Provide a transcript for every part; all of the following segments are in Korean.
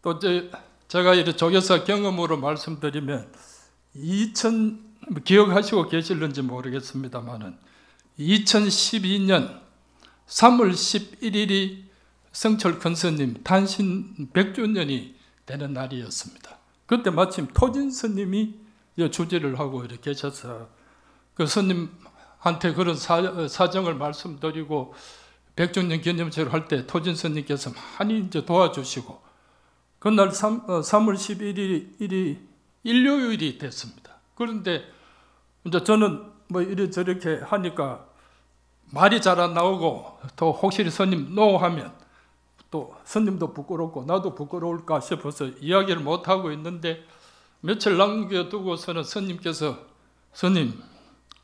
또 제가 이렇게 조교사 경험으로 말씀드리면 기억하시고 계실는지 모르겠습니다만은 2012년 3월 11일이 성철 큰스님 탄신 100주년이 되는 날이었습니다. 그때 마침 토진 스님이 주재를 하고 이렇게 계셔서 그 스님한테 그런 사정을 말씀드리고 100주년 기념식을 할 때 토진 스님께서 많이 이제 도와주시고 그날 3월 11일이 일요일이 됐습니다. 그런데 이제 저는 뭐 이래저렇게 하니까 말이 잘 안 나오고 또 혹시 스님 노하면 또 스님도 부끄럽고 나도 부끄러울까 싶어서 이야기를 못하고 있는데 며칠 남겨두고서는 스님께서 스님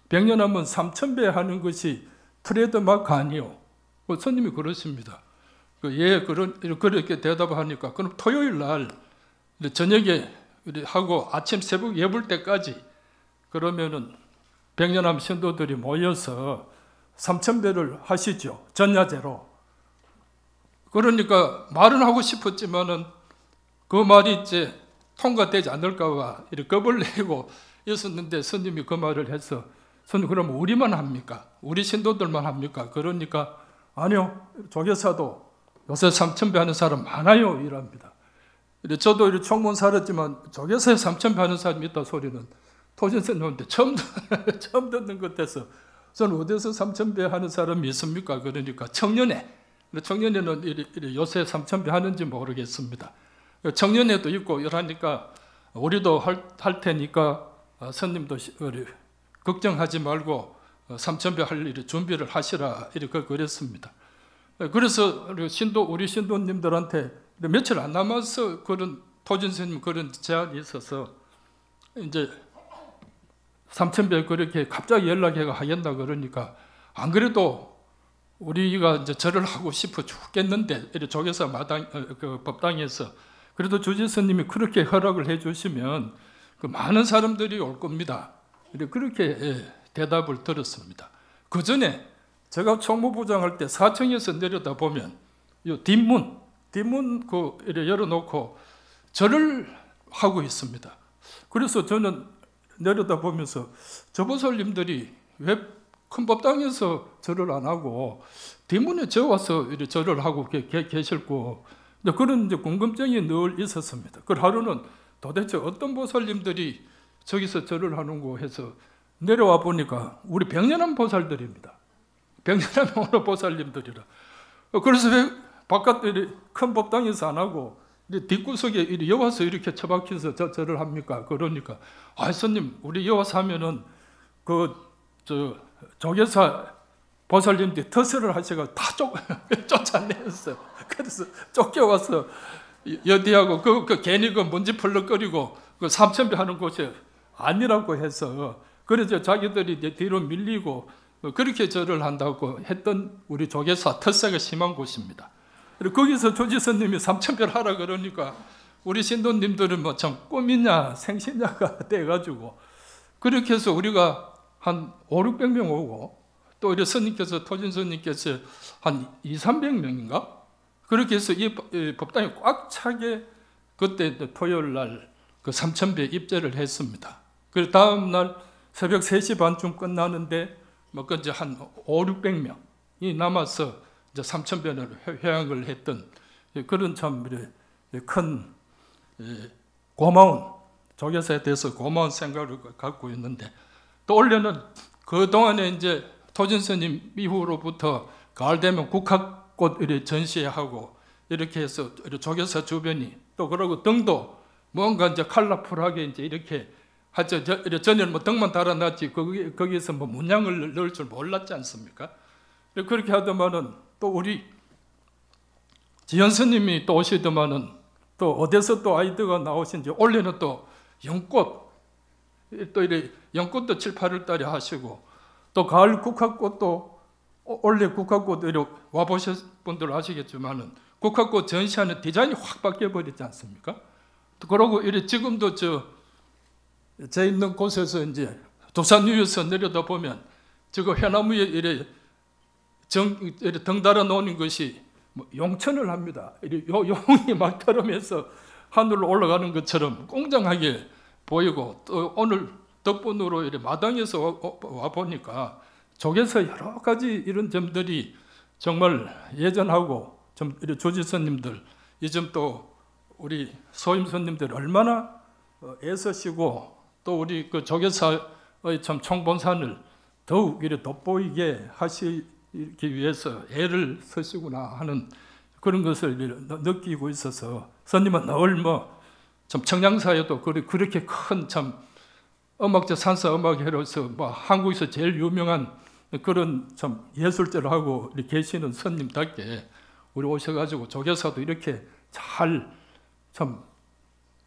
100년 하면 3000배 하는 것이 트레이드마크 아니요. 스님이 그러십니다. 예, 그렇게 대답하니까 그럼 토요일 날 저녁에 하고 아침 새벽 예불 때까지 그러면은 100년 하면 신도들이 모여서 3000배를 하시죠. 전야제로. 그러니까 말은 하고 싶었지만은 그 말이 이제 통과되지 않을까봐 이렇게 겁을 내고 있었는데 스님이 그 말을 해서 스님 그럼 우리만 합니까? 우리 신도들만 합니까? 그러니까 아니요. 조교사도 요새 3000배 하는 사람 많아요. 이랍니다. 저도 이렇게 총문 살았지만 조교사에 3000배 하는 사람이 있다 소리는 토진 스님한테 처음 듣는 것 같아서 저는 어디서 3000배 하는 사람이 있습니까? 그러니까 청년회는 요새 3000배 하는지 모르겠습니다. 청년회도 있고 이러니까 우리도 할 테니까 스님도 걱정하지 말고 3000배 할 일을 준비를 하시라 이렇게 그랬습니다. 그래서 우리 신도님들한테 며칠 안 남아서 그런 토진 스님 그런 제안이 있어서 이제 3000배 그렇게 갑자기 연락해가 하겠다 그러니까 안 그래도 우리가 이제 절을 하고 싶어 죽겠는데 조교사 마당 그 법당에서 그래도 주지 스님이 그렇게 허락을 해주시면 그 많은 사람들이 올 겁니다. 그렇게 대답을 들었습니다. 그 전에 제가 총무부장할 때 사청에서 내려다 보면 이 뒷문 그 열어놓고 절을 하고 있습니다. 그래서 저는 내려다 보면서 저 보살님들이 왜 큰 법당에서 절을 안 하고 뒷문에 저 와서 절을 하고 계실고 그런 이제 궁금증이 늘 있었습니다. 그 하루는 도대체 어떤 보살님들이 저기서 절을 하는고 해서 내려와 보니까 우리 백년한 보살들입니다. 백년한 오늘 보살님들이라. 그래서 왜 바깥에 큰 법당에서 안 하고 뒷구석에 여와서 이렇게 처박혀서 절을 합니까? 그러니까 스님 우리 여와서 하면은 조교사 보살님들이 터설을 하셔가 다 쫓아내었어요. 그래서 쫓겨와서 여디하고 괜히 먼지 펄럭거리고 3000배 하는 곳이 아니라고 해서 그래서 자기들이 뒤로 밀리고 그렇게 절을 한다고 했던 우리 조교사 텃세가 심한 곳입니다. 그리고 거기서 조지스님이 3000배를 하라 그러니까 우리 신도님들은 뭐 참 꿈이냐 생시냐가 돼가지고 그렇게 해서 우리가 한 500~600명 오고 또 우리 스님께서 토진 스님께서 한 200~300명인가 그렇게 해서 이 법당이 꽉 차게 그때 토요일 날 그 3000배 입제를 했습니다. 그리고 다음 날 새벽 3시 반쯤 끝나는데 뭐 이제 한 500~600명이 남아서 이제 3000배를 회항을 했던 그런 참 큰 고마운 조교사에 대해서 고마운 생각을 갖고 있는데 또 원래는 그 동안에 이제 토진 스님 이후로부터 가을 되면 국학꽃 전시하고 이렇게 해서 조교사 주변이 또 그러고 등도 뭔가 이제 컬러풀하게 이제 이렇게 하죠. 전에는 뭐 등만 달아놨지 거기에서 뭐 문양을 넣을 줄 몰랐지 않습니까? 그렇게 하더만은 또 우리 지현 스님이 또 오시더만은 또 어디서 또 아이디어가 나오신지 올해는 또 연꽃 또 이래 연꽃도 7, 8월 달에 하시고 또 가을 국화꽃도 원래 국화꽃 와 보실 분들 아시겠지만은 국화꽃 전시하는 디자인이 확 바뀌어 버리지 않습니까? 그러고 이래 지금도 제 있는 곳에서 이제 도산 위에서 내려다 보면 저거 해나무에 이래 등 달아 놓는 것이 뭐 용천을 합니다. 용이 막 터르면서 하늘로 올라가는 것처럼 공정하게 보이고, 또 오늘 덕분으로 이렇게 마당에서 와 보니까 조계사 여러 가지 이런 점들이 정말 예전하고 좀 조지 스님들, 이 점 또 우리 소임 스님들 얼마나 애쓰시고, 또 우리 그 조계사의 참 총본산을 더욱 이렇게 돋보이게 하시기 위해서 애를 쓰시구나 하는 그런 것을 느끼고 있어서, 스님은 늘 참 청량사에도 그렇게 큰 참 음악자 산사 음악회로서 한국에서 제일 유명한 그런 참 예술제를 하고 계시는 스님답게 우리 오셔가지고 조계사도 이렇게 잘 참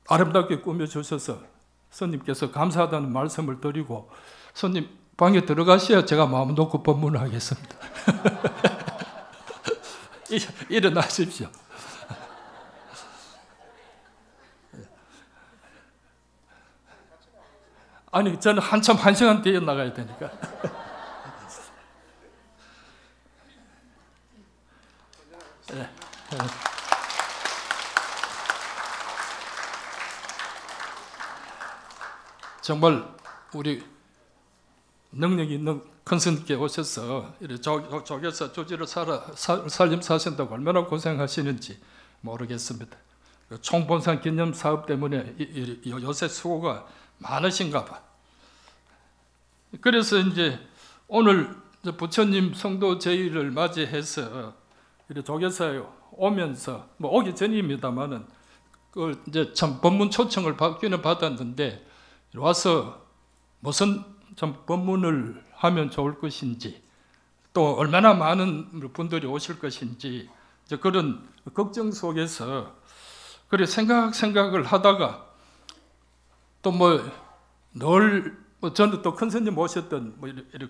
아름답게 꾸며주셔서 스님께서 감사하다는 말씀을 드리고, 스님 방에 들어가셔야 제가 마음 놓고 법문을 하겠습니다. 일어나십시오. 아니, 저는 한참 1시간 뒤에 나가야 되니까. 네. 정말 우리 능력 있는 큰 스님께 오셔서 조계사 조지를 살림 사신다고 얼마나 고생하시는지 모르겠습니다. 총본산 기념 사업 때문에 요새 수고가 많으신가 봐. 그래서 이제 오늘 부처님 성도 제의를 맞이해서 조계사에 오면서, 오기 전입니다만은 그 이제 참 법문 초청을 받기는 받았는데, 와서 무슨 참 법문을 하면 좋을 것인지, 또 얼마나 많은 분들이 오실 것인지, 이제 그런 걱정 속에서 그래 생각을 하다가, 또 늘 저는 또 큰 스님 모셨던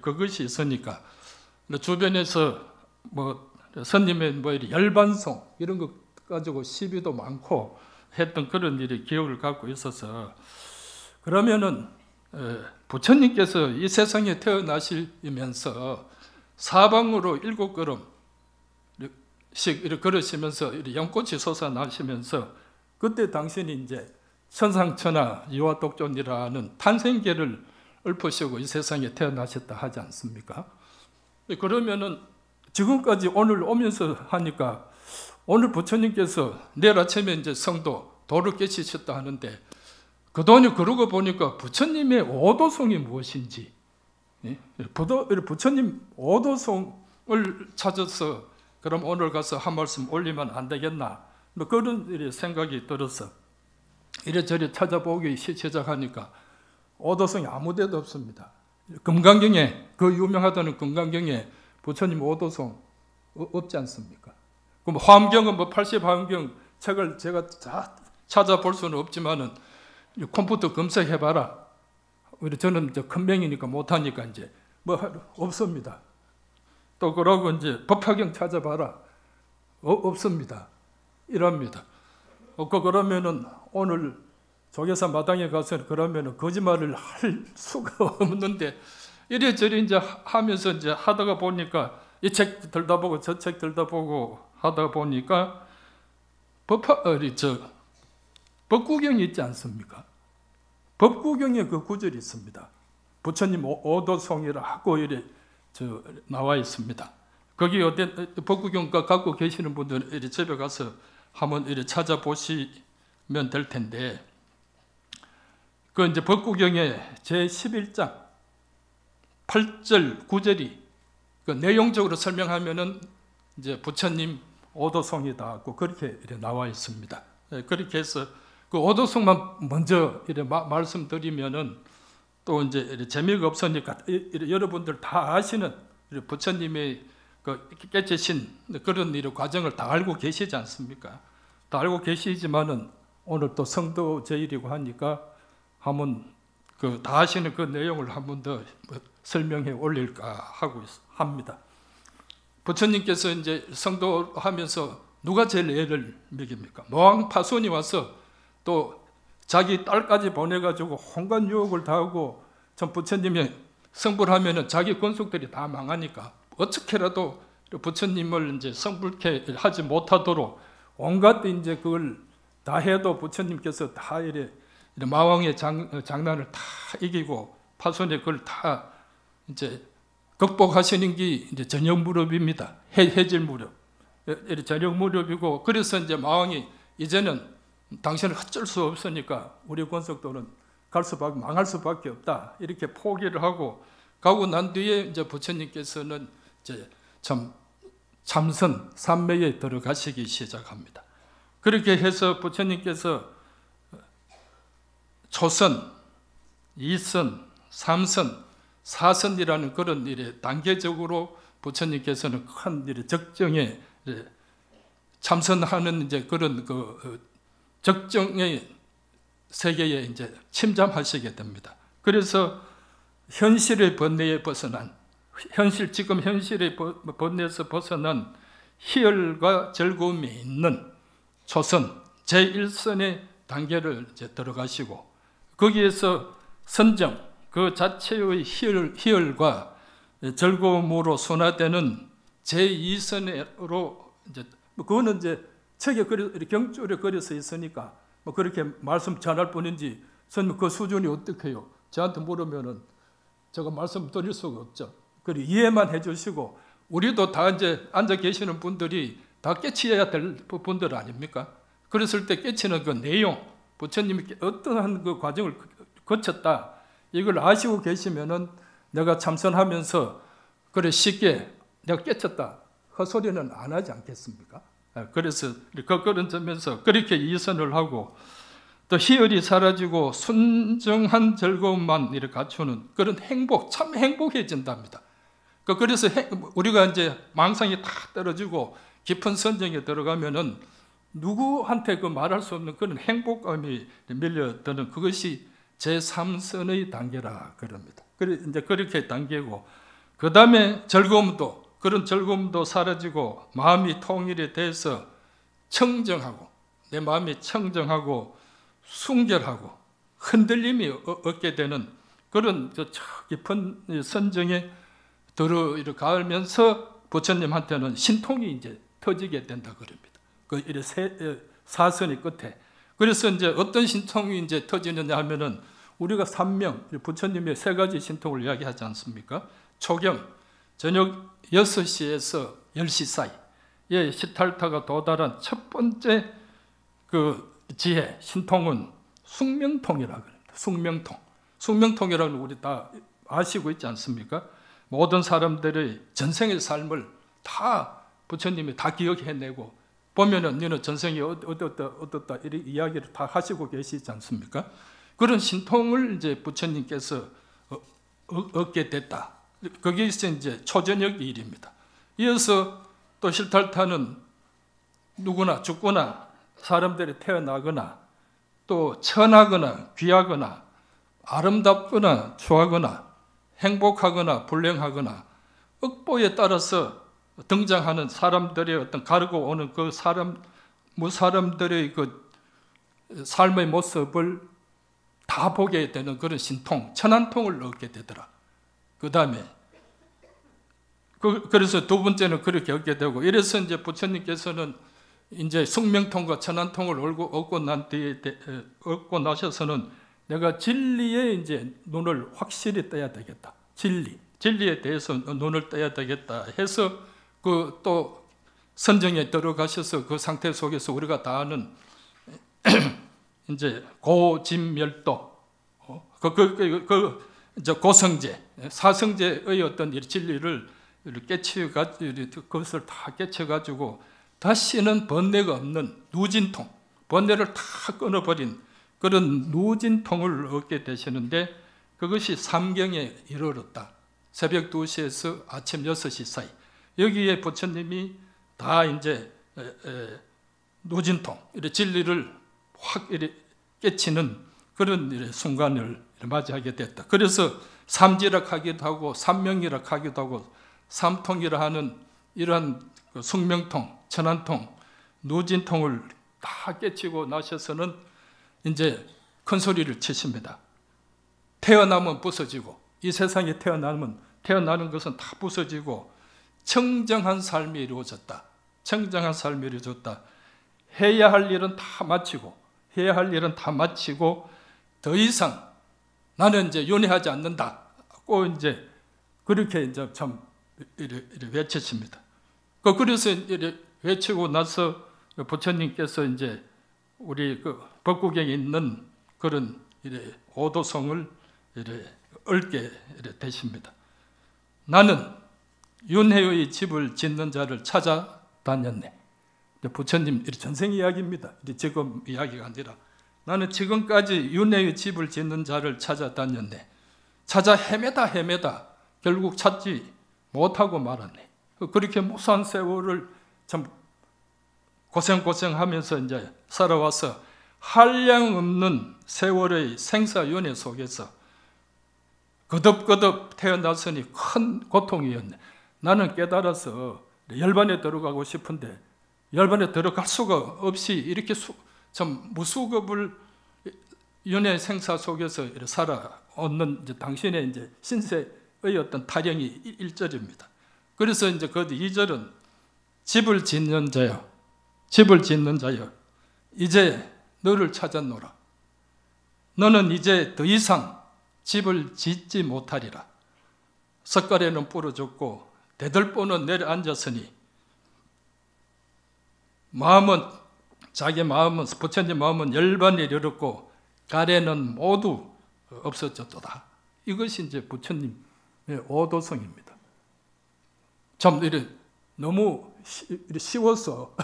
그것이 있으니까 주변에서 스님의 열반송 이런 것 가지고 시비도 많고 했던 그런 일이 기억을 갖고 있어서, 그러면은 부처님께서 이 세상에 태어나시면서 사방으로 7걸음씩 이렇게 걸으시면서 연꽃이 솟아나시면서, 그때 당신이 이제 천상천하 유아독존이라는 탄생계를 읊으시고 이 세상에 태어나셨다 하지 않습니까? 그러면은 지금까지 오늘 오면서 하니까, 오늘 부처님께서 내일 아침에 이제 성도 도를 깨치셨다 하는데, 그동안에 그러고 보니까 부처님의 오도송이 무엇인지, 부처님 오도송을 찾아서 그럼 오늘 가서 한 말씀 올리면 안 되겠나, 그런 생각이 들어서 이래저래 찾아보기 시작하니까 오도송이 아무 데도 없습니다. 금강경에, 그 유명하다는 금강경에 부처님 오도송 없지 않습니까? 그럼 화엄경은 80화엄경 책을 제가 다 찾아볼 수는 없지만은 컴퓨터 검색해봐라. 저는 큰 명이니까 못하니까 이제 없습니다. 또 그러고 이제 법화경 찾아봐라. 없습니다. 이럽니다. 그러면은 오늘 조계사 마당에 가서 그러면은 거짓말을 할 수가 없는데, 이래저래 이제 하면서 이제 하다가 보니까 이 책 들다 보고 저 책 들다 보고 하다 보니까 법구경이 있지 않습니까? 법구경에 그 구절이 있습니다. 부처님 오도송이라 하고 이래 나와 있습니다. 거기 법구경 갖고 계시는 분들은 이래 집에 가서 한번 이래 찾아보시면 될 텐데, 그 이제 법구경의 제 11장 8절 9절이 그 내용적으로 설명하면은 이제 부처님 오도송이다 고 그렇게 나와 있습니다. 그렇게 해서 그 오도송만 먼저 이래 말씀드리면은 또 이제 재미가 없으니까 여러분들 다 아시는 부처님의 그 깨치신 그런 이 과정을 다 알고 계시지 않습니까? 다 알고 계시지만은 오늘 또 성도 제일이고 하니까 한번 그 다 아시는 그 내용을 한 번 더 설명해 올릴까 하고 합니다. 부처님께서 이제 성도하면서 누가 제일 애를 먹입니까? 모왕 파손이 와서 또 자기 딸까지 보내가지고 홍간 유혹을 당하고 전 부처님의 성불하면은 자기 권속들이 다 망하니까 어떻게라도 부처님을 이제 성불케 하지 못하도록 온갖 이제 그걸 다 해도 부처님께서 다 이래 마왕의 장난을 다 이기고 파손의 그걸 다 이제 극복하시는 게 이제 저녁 무렵입니다. 해질 무렵. 저녁 무렵이고, 그래서 이제 마왕이 이제는 당신은 어쩔 수 없으니까 우리 권석도는 망할 수밖에 없다. 이렇게 포기를 하고 가고 난 뒤에 이제 부처님께서는 이제 참선 삼매에 들어가시기 시작합니다. 그렇게 해서 부처님께서 초선, 이선, 삼선, 사선이라는 그런 일에 단계적으로 부처님께서는 큰 적정에 참선하는 이제 그런 그 적정의 세계에 이제 침잠하시게 됩니다. 그래서 현실의 번뇌에 벗어난 지금 현실의 번뇌에서 벗어난 희열과 즐거움이 있는 초선 제1선의 단계를 이제 들어가시고, 거기에서 선정 그 자체의 희열과 즐거움으로 순화되는 제2선으로 이제 그거는 이제 책에 경줄에 그려서 있으니까 뭐 그렇게 말씀 전할 뿐인지 선생님 그 수준이 어떻게 해요? 저한테 물으면은 제가 말씀 드릴 수가 없죠. 그리고 이해만 해주시고, 우리도 다 이제 앉아 계시는 분들이 다 깨치해야 될 분들 아닙니까? 그랬을 때 깨치는 그 내용, 부처님이 어떠한 그 과정을 거쳤다, 이걸 아시고 계시면은 내가 참선하면서 그래 쉽게 내가 깨쳤다 헛소리는 안 하지 않겠습니까? 그래서 그런 점에서 그렇게 이선을 하고, 또 희열이 사라지고 순정한 즐거움만 이렇게 갖추는 그런 행복, 참 행복해진답니다. 그래서 우리가 이제 망상이 탁 떨어지고 깊은 선정에 들어가면은 누구한테 그 말할 수 없는 그런 행복감이 밀려드는 그것이 제3선의 단계라 그럽니다. 이제 그렇게 단계고, 그 다음에 그런 즐거움도 사라지고 마음이 통일이 돼서 청정하고, 내 마음이 청정하고 순결하고 흔들림이 없게 되는 그런 깊은 선정에 들어가면서 부처님한테는 신통이 이제 터지게 된다 그럽니다. 그 사선의 끝에. 그래서 이제 어떤 신통이 이제 터지느냐 하면은 우리가 삼명, 부처님의 세 가지 신통을 이야기하지 않습니까? 초경, 저녁 6시에서 10시 사이에 시탈타가 도달한 첫 번째 그 지혜, 신통은 숙명통이라고 합니다. 숙명통. 숙명통이라는 우리 다 아시고 있지 않습니까? 모든 사람들의 전생의 삶을 다 부처님이 다 기억해내고, 보면은 너는 전생이 어떻다 이런 이야기를 다 하시고 계시지 않습니까? 그런 신통을 이제 부처님께서 얻게 됐다. 거기서 이제 초저녁 일입니다. 이어서 또 실탈타는 누구나 죽거나 사람들이 태어나거나 또 천하거나 귀하거나 아름답거나 추하거나 행복하거나 불행하거나 억보에 따라서 등장하는 사람들의 어떤 가르고 오는 그 사람들의 그 삶의 모습을 다 보게 되는 그런 신통, 천안통을 얻게 되더라. 그 다음에 그래서 두 번째는 그렇게 얻게 되고, 이래서 이제 부처님께서는 이제 숙명통과 천안통을 얻고 나셔서는 내가 진리에 이제 눈을 확실히 떠야 되겠다. 진리에 대해서 눈을 떠야 되겠다 해서 그 또 선정에 들어가셔서 그 상태 속에서 우리가 다 아는 이제 고진멸도, 이제 고성제, 사성제의 어떤 진리를 그것을 다 깨쳐가지고 다시는 번뇌가 없는 누진통, 번뇌를 다 끊어버린 그런 누진통을 얻게 되시는데, 그것이 삼경에 이르렀다. 새벽 2시에서 아침 6시 사이. 여기에 부처님이 다 이제 누진통, 진리를 확 깨치는 그런 순간을 맞이하게 됐다. 그래서 삼지락하기도 하고 삼명이락하기도 하고 삼통이라 하는 이러한 숙명통, 천안통, 누진통을 다 깨치고 나셔서는 이제 큰 소리를 치십니다. 태어나면 부서지고, 이 세상에 태어나는 것은 다 부서지고 청정한 삶이 이루어졌다. 청정한 삶이 이루어졌다. 해야 할 일은 다 마치고 더 이상 나는 이제 윤회하지 않는다고 이제 그렇게 이제 참 이래 외쳤습니다. 그래서 이래 외치고 나서 부처님께서 이제 우리 그 법국경에 있는 그런 이래 오도성을 이래 얽게 이래 되십니다. 나는 윤회의 집을 짓는 자를 찾아다녔네. 부처님 전생 이야기입니다. 지금 이야기가 아니라 나는 지금까지 윤회의 집을 짓는 자를 찾아다녔네. 찾아 헤매다 결국 찾지 못하고 말았네. 그렇게 무수한 세월을 참 고생하면서 이제 살아와서 한량없는 세월의 생사윤회 속에서 거듭 태어났으니 큰 고통이었네. 나는 깨달아서 열반에 들어가고 싶은데 열반에 들어갈 수가 없이 이렇게 참 무수겁을 윤회 생사 속에서 살아오는 이제 당신의 이제 신세의 어떤 타령이 1절입니다. 그래서 이제 그 2절은 집을 짓는 자여 이제 너를 찾았노라. 너는 이제 더 이상 집을 짓지 못하리라. 석가래는 부러졌고 대들보는 내려앉았으니 자기 마음은 부처님 마음은 열반에 이르렀고 가래는 모두 없어졌도다. 이것이 이제 부처님의 오도성입니다. 참 너무 쉬워서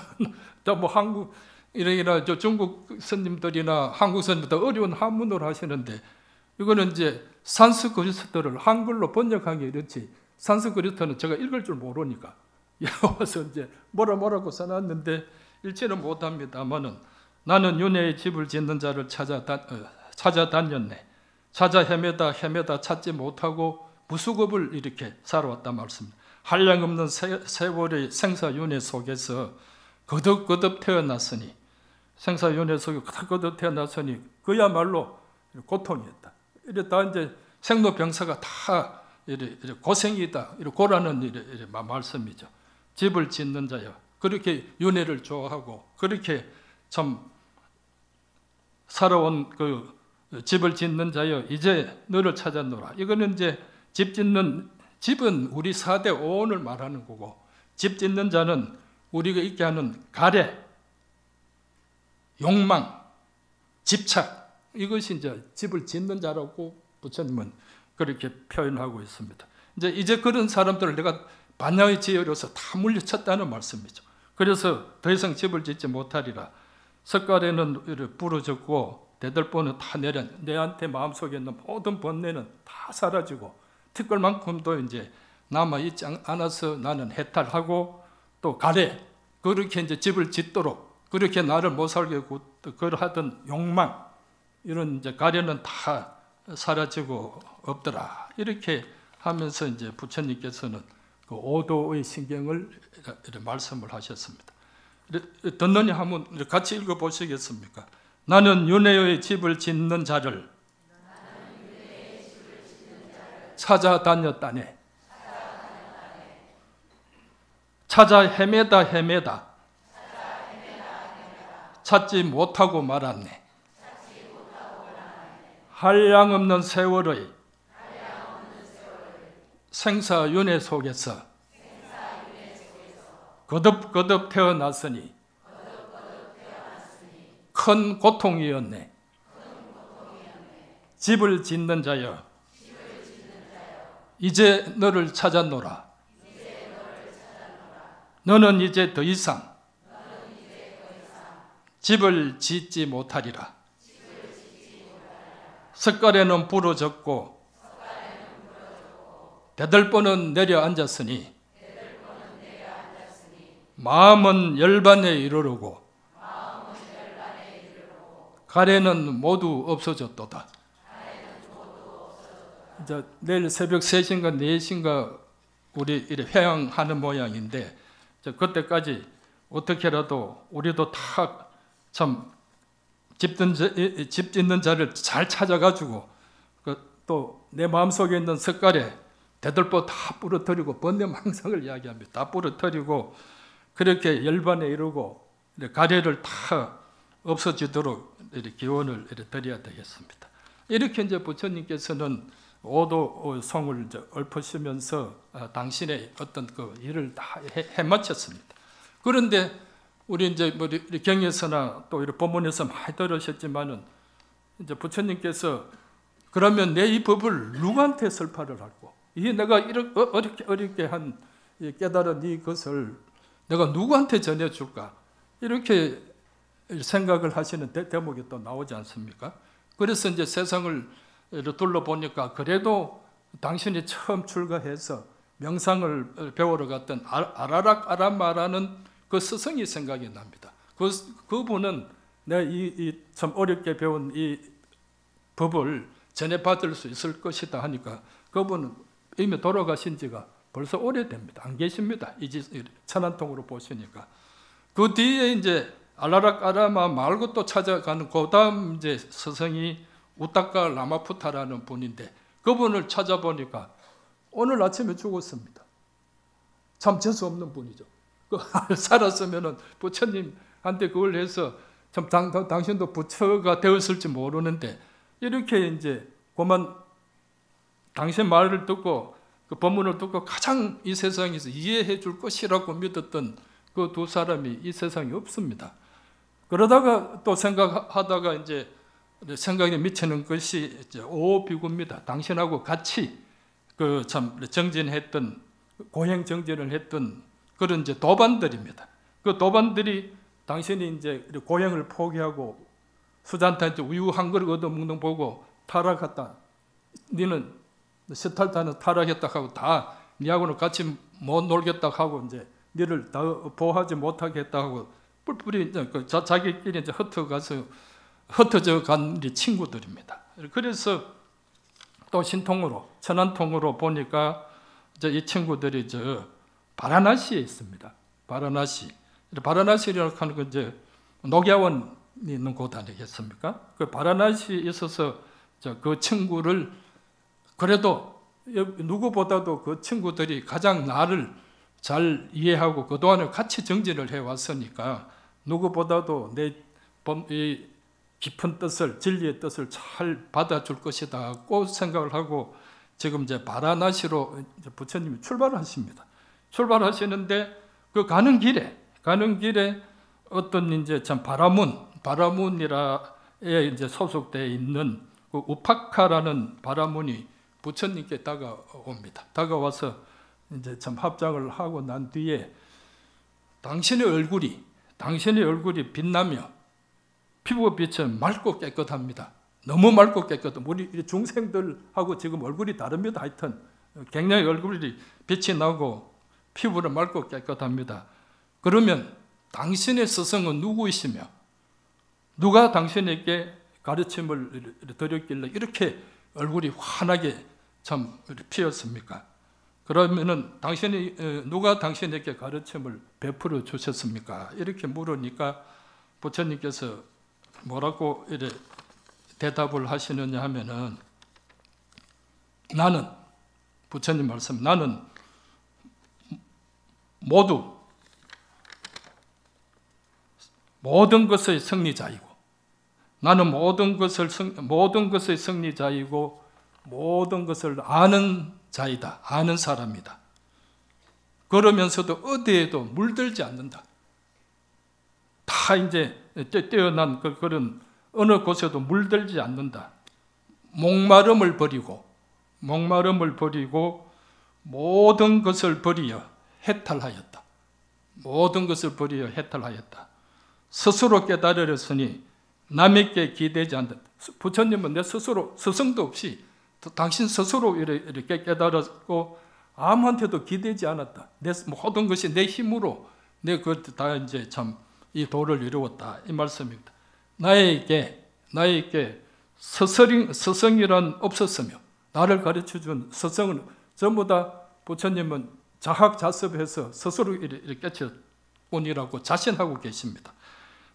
뭐 한국 이러이러 중국 스님들이나 한국 스님들 어려운 한문으로 하시는데 이거는 이제 산스크리트를 한글로 번역하기 이렇지 산스크리트는 제가 읽을 줄 모르니까 와서 이제 뭐라고 써놨는데 읽지는 못합니다만은 나는 윤회의 집을 짓는 자를 찾아다녔네. 찾아 헤매다 찾지 못하고 무수겁을 이렇게 살아왔단 말씀입니다. 한량없는 세월의 생사윤회 속에서 거듭 태어났으니 생사윤회 속에 거듭 태어났으니 그야말로 고통이었다. 이랬다 이제 생로병사가 다 이래 고생이다. 이래 고라는 이래 말씀이죠. 집을 짓는 자여. 그렇게 윤회를 좋아하고 그렇게 참 살아온 그 집을 짓는 자여 이제 너를 찾았노라. 이거는 이제 집은 우리 4대 오온을 말하는 거고 집 짓는 자는 우리가 있게 하는 가래, 욕망, 집착 이것이 이제 집을 짓는 자라고 부처님은 그렇게 표현하고 있습니다. 이제 그런 사람들을 내가 반야의 지혜로서 다 물리쳤다는 말씀이죠. 그래서 더 이상 집을 짓지 못하리라. 석가래는 부러졌고 대들보는 다 내려 내한테 마음속에 있는 모든 번뇌는 다 사라지고 티끌만큼도 이제 남아 있지 않아서 나는 해탈하고 또 가래 그렇게 이제 집을 짓도록 그렇게 나를 못 살게 그러하던 욕망 이런 이제 가래는 다 사라지고 없더라. 이렇게 하면서 이제 부처님께서는 그 오도의 신경을 이렇게 말씀을 하셨습니다. 듣느니 한번 같이 읽어 보시겠습니까? 나는 윤회의 집을 짓는 자를 찾아다녔다네. 찾아 헤매다 찾지 못하고 말았네. 한량없는 세월의 생사윤회 속에서 거듭 태어났으니 큰 고통이었네. 집을 짓는 자여 이제 너를 찾았노라. 너는 이제 더 이상 집을 짓지 못하리라. 석가래는 부러졌고 대들보는 내려앉았으니 마음은 열반에 이르르고 가래는 모두 없어졌도다. 이제 내일 새벽 3시인가 4시인가 우리 이렇게 회양하는 모양인데 그때까지 어떻게라도 우리도 다 참 집 짓는 자를 잘 찾아가지고 또 내 마음속에 있는 석가래 대들보 다 부러뜨리고 번뇌망상을 이야기합니다. 다 부러뜨리고 그렇게 열반에 이르고 가래를 다 없어지도록 기원을 드려야 되겠습니다. 이렇게 이제 부처님께서는 오도성을 읊으시면서 당신의 어떤 그 일을 다 해마쳤습니다. 그런데 우리 이제 뭐 경에서나 또 이런 본문에서 많이 들으셨지만은 이제 부처님께서 그러면 내 이 법을 누구한테 설파를 하고 이게 내가 이렇게 어렵게 한 깨달은 이것을 내가 누구한테 전해줄까 이렇게 생각을 하시는 대목이 또 나오지 않습니까? 그래서 이제 세상을 둘러보니까 그래도 당신이 처음 출가해서 명상을 배우러 갔던 아라락 아라마라는 그 스승이 생각이 납니다. 그분은 내가 참 어렵게 배운 이 법을 전해받을 수 있을 것이다 하니까 그분은 이미 돌아가신 지가 벌써 오래됩니다. 안 계십니다. 천안통으로 보시니까. 그 뒤에 이제 알라락 아라마 말고 또 찾아가는 그 다음 이제 스승이 우타카 라마푸타라는 분인데 그분을 찾아보니까 오늘 아침에 죽었습니다. 참 재수 없는 분이죠. 살았으면은 부처님한테 그걸 해서 참 당신도 부처가 되었을지 모르는데 이렇게 이제 그만 당신 말을 듣고 그 법문을 듣고 가장 이 세상에서 이해해 줄 것이라고 믿었던 그 두 사람이 이 세상에 없습니다. 그러다가 또 생각하다가 이제 생각에 미치는 것이 이제 오비구입니다. 당신하고 같이 그 참 정진했던 고행 정진을 했던 그런 이제 도반들입니다. 그 도반들이 당신이 이제 고행을 포기하고 수잔한테 우유 한 그릇 얻어먹는 거 보고 타락했다. 니는 시탈타는 타락했다 하고 다 니하고는 같이 못 놀겠다 하고 이제 니를 다 보호하지 못하겠다 하고 뿔뿔이 자기끼리 이제 흩어져 간 친구들입니다. 그래서 또 신통으로 천안통으로 보니까 이제 이 친구들이 바라나시에 있습니다. 바라나시라고 하는 건 이제 녹야원이 있는 곳 아니겠습니까? 그 바라나시에 있어서 그 친구를 그래도 누구보다도 그 친구들이 가장 나를 잘 이해하고 그동안에 같이 정진을 해왔으니까 누구보다도 내 이 깊은 뜻을 진리의 뜻을 잘 받아줄 것이다고 생각을 하고 지금 이제 바라나시로 이제 부처님이 출발하십니다. 출발하시는데 그 가는 길에 어떤 이제 참 바라문이라에 이제 소속되어 있는 그 우파카라는 바라문이 부처님께 다가옵니다. 다가와서 이제 참 합장을 하고 난 뒤에 당신의 얼굴이 빛나며 피부빛은 맑고 깨끗합니다. 너무 맑고 깨끗한 우리 중생들하고 지금 얼굴이 다릅니다. 하여튼 굉장히 얼굴이 빛이 나고 피부는 맑고 깨끗합니다. 그러면 당신의 스승은 누구이시며 누가 당신에게 가르침을 드렸길래 이렇게 얼굴이 환하게 참 피었습니까? 그러면은 누가 당신에게 가르침을 베풀어 주셨습니까? 이렇게 물으니까 부처님께서 뭐라고 이래 대답을 하시느냐 하면은 부처님 말씀, 나는 모든 것의 승리자이고 나는 모든 것의 승리자이고 모든 것을 아는 자이다. 아는 사람이다. 그러면서도 어디에도 물들지 않는다. 다 이제 뛰어난 그런 어느 곳에도 물들지 않는다. 목마름을 버리고 모든 것을 버리어 해탈하였다. 모든 것을 버리어 해탈하였다. 스스로 깨달으렸으니 남에게 기대지 않는다. 부처님은 내 스스로 스승도 없이 당신 스스로 이렇게 깨달았고 아무한테도 기대지 않았다. 내 모든 것이 내 힘으로 내 그 다 이제 참 이 도를 이루었다. 이 말씀입니다. 나에게 스승이란 없었으며 나를 가르쳐준 스승은 전부 다 부처님은 자학자습해서 스스로 이렇게 깨쳤뿐이라고 자신하고 계십니다.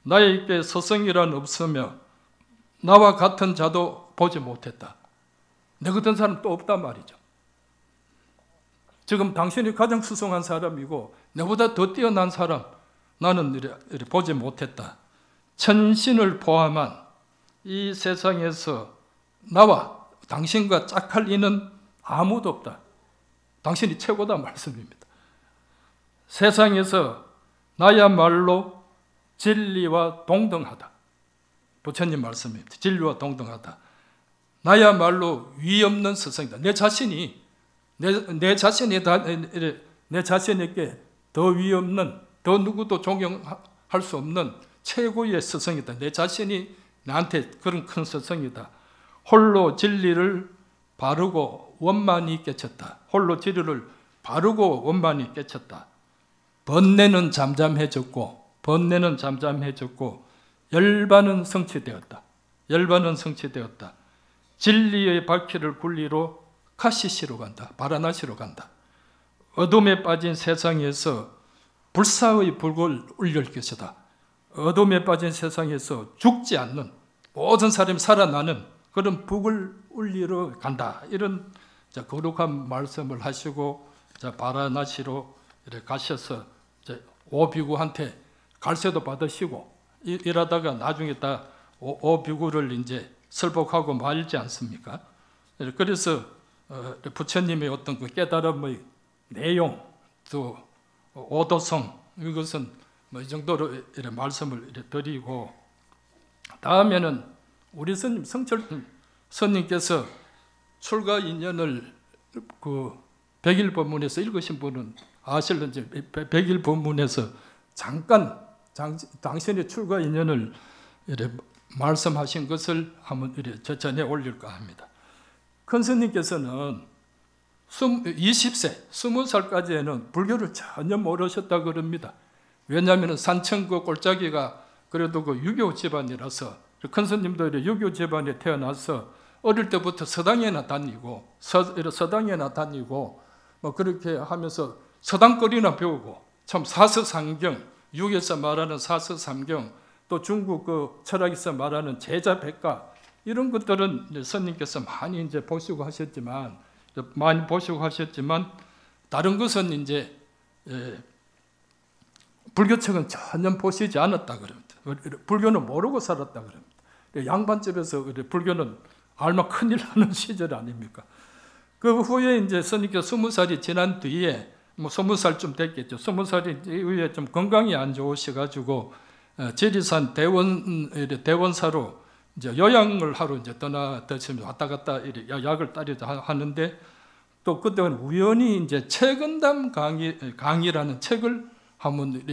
나에게 스승이란 없으며 나와 같은 자도 보지 못했다. 내 같은 사람 또 없단 말이죠. 지금 당신이 가장 수성한 사람이고 내보다 더 뛰어난 사람 나는 이래 보지 못했다. 천신을 포함한 이 세상에서 나와 당신과 짝할 이는 아무도 없다. 당신이 최고다 말씀입니다. 세상에서 나야말로 진리와 동등하다. 부처님 말씀입니다. 진리와 동등하다. 나야말로 위 없는 스승이다. 내 자신이 내 자신에게 더 위 없는, 더 누구도 존경할 수 없는 최고의 스승이다. 내 자신이 나한테 그런 큰 스승이다. 홀로 진리를 바르고 원만히 깨쳤다. 홀로 진리를 바르고 원만히 깨쳤다. 번뇌는 잠잠해졌고 열반은 성취되었다. 열반은 성취되었다. 진리의 바퀴를 굴리러 카시시로 간다. 바라나시로 간다. 어둠에 빠진 세상에서 불사의 불을 울릴 것이다. 어둠에 빠진 세상에서 죽지 않는 모든 사람이 살아나는 그런 북을 울리러 간다. 이런 거룩한 말씀을 하시고 바라나시로 가셔서 오비구한테 갈세도 받으시고 이러다가 나중에 다 오비구를 이제 설복하고 말지 않습니까? 그래서 부처님의 어떤 그 깨달음의 내용, 또 오도성, 이것은 이 정도로 말씀을 드리고, 다음에는 우리 스님 성철 스님께서 출가 인연을 그 백일 법문에서 읽으신 분은 아실는지, 백일 법문에서 잠깐 당신의 출가 인연을 말씀하신 것을 한번 전해 올릴까 합니다. 큰 스님께서는 20세, 20살까지에는 불교를 전혀 모르셨다 그럽니다. 왜냐하면 산천구 꼴짜기가 그래도 그 유교 집안이라서, 큰 스님도 유교 집안에 태어나서 어릴 때부터 서당에나 다니고 뭐 그렇게 하면서 서당거리나 배우고, 참 사서삼경, 육에서 말하는 사서삼경, 또 중국 그 철학에서 말하는 제자백과, 이런 것들은 스님께서 많이 이제 보시고 하셨지만 다른 것은 이제 불교책은 전혀 보시지 않았다 그럽니다. 불교는 모르고 살았다 그럽니다. 양반집에서 불교는 알면 큰일 나는 시절 아닙니까? 그 후에 이제 스님께서 20살이 지난 뒤에, 뭐 20살쯤 됐겠죠. 20살이 이후에 좀 건강이 안 좋으셔가지고 지리산 대원사로 이제 요양을 하러 이제 떠나시면서 왔다 갔다 약을 따르다 하는데, 또 그때는 우연히 이제 책은담 강의라는 책을 한번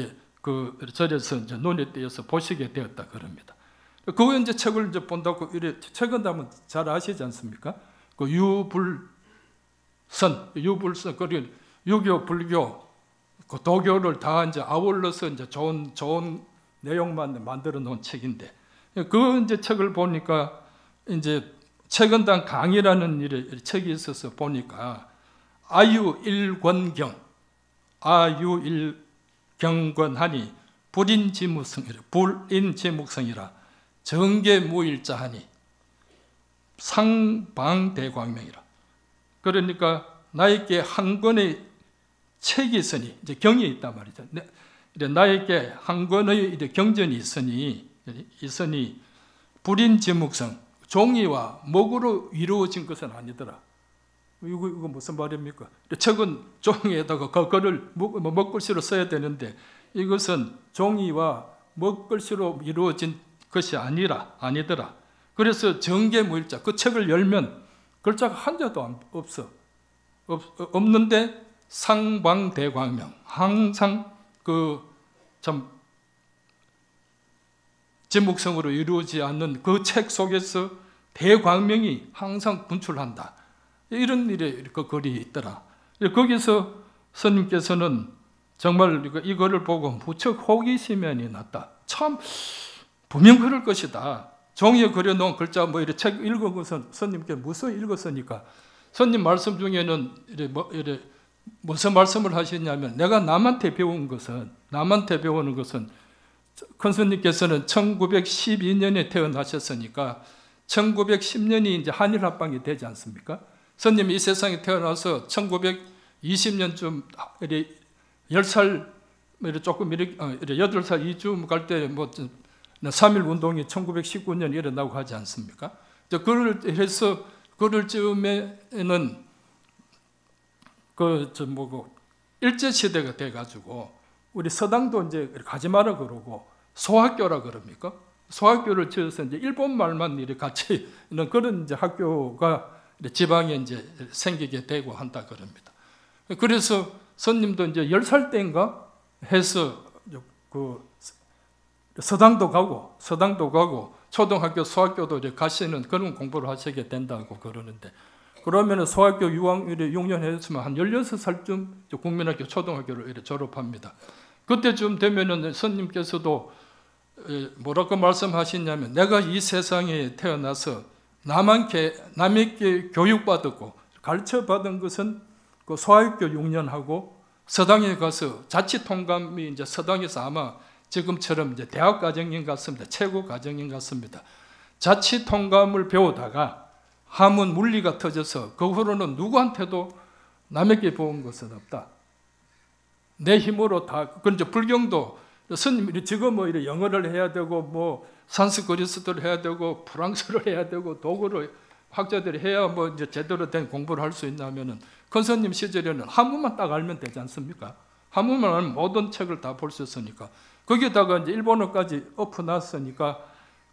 그 절에서 이제 눈에 띄어서 보시게 되었다 그럽니다. 그 이제 책을 이제 본다고 책은담은 잘 아시지 않습니까? 그 유불선 그 유교 불교 그 도교를 다 이제 아울러서 이제 좋은 내용만 만들어 놓은 책인데, 그 이제 책을 보니까 이제 책은당 강의라는 책이 있어서 보니까 아유일경건하니 불인지묵성이라 정계무일자하니 상방대광명이라. 그러니까 나에게 한 권의 책이 있으니, 이제 경이 있단 말이죠. 나에게 한 권의 경전이 있으니 불인지묵성, 종이와 목으로 이루어진 것은 아니더라. 이거 무슨 말입니까? 책은 종이에다가 그거를 먹글씨로 써야 되는데, 이것은 종이와 먹글씨로 이루어진 것이 아니더라. 그래서 정계무일자, 그 책을 열면 글자가 한자도 없는데 상방대광명, 항상 참 지묵성으로 이루어지지 않는 그 책 속에서 대광명이 항상 분출한다. 이런 그 글이 있더라. 거기서 스님께서는 정말 이거를 보고 무척 호기심이 났다. 참 분명 그럴 것이다. 종이에 그려놓은 글자 뭐 이렇게 책 읽은 것은 스님께 무슨 읽었으니까, 스님 말씀 중에는 무슨 말씀을 하시냐면, 내가 남한테 배우는 것은 큰 스님께서는 1912년에 태어나셨으니까 1910년이 이제 한일합방이 되지 않습니까? 스님이 이 세상에 태어나서 1920 20년쯤 10살 조금 이렇게 8살 이쯤 갈 때 뭐 3.1 운동이 1919년 일어나고 하지 않습니까? 그를 해서 그럴 즈음에는 일제 시대가 돼 가지고 우리 서당도 이제 가지 마라 그러고 소학교라 그럽니까? 소학교를 지어서 이제 일본 말만 이렇게 같이 있는 그런 이제 학교가 지방에 이제 생기게 되고 한다 그럽니다. 그래서 스님도 이제 10살 때인가 해서 그 서당도 가고 초등학교, 소학교도 이제 가시는 그런 공부를 하시게 된다고 그러는데, 그러면 소학교 6년 했으면 한 16살쯤 국민학교, 초등학교를 이렇게 졸업합니다. 그때쯤 되면은 스님께서도 뭐라고 말씀하시냐면, 내가 이 세상에 태어나서 남에게 교육받았고 가르쳐받은 것은 그 소학교 6년 하고 서당에 가서 자치통감이 이제 서당에서 아마 지금처럼 이제 대학 과정인 것 같습니다. 최고 과정인 것 같습니다. 자치통감을 배우다가 한문 물리가 터져서 그 후로는 누구한테도 남에게 배운 것은 없다. 내 힘으로 다. 그런데 불경도 스님이 지금 뭐 이래 영어를 해야 되고 뭐 산스크리트를 해야 되고 프랑스를 해야 되고 독어를 학자들이 해야 뭐 이제 제대로 된 공부를 할 수 있냐면은 큰 스님 시절에는 한문만 딱 알면 되지 않습니까? 한문만 알면 모든 책을 다 볼 수 있으니까. 거기다가 이제 일본어까지 엎어놨으니까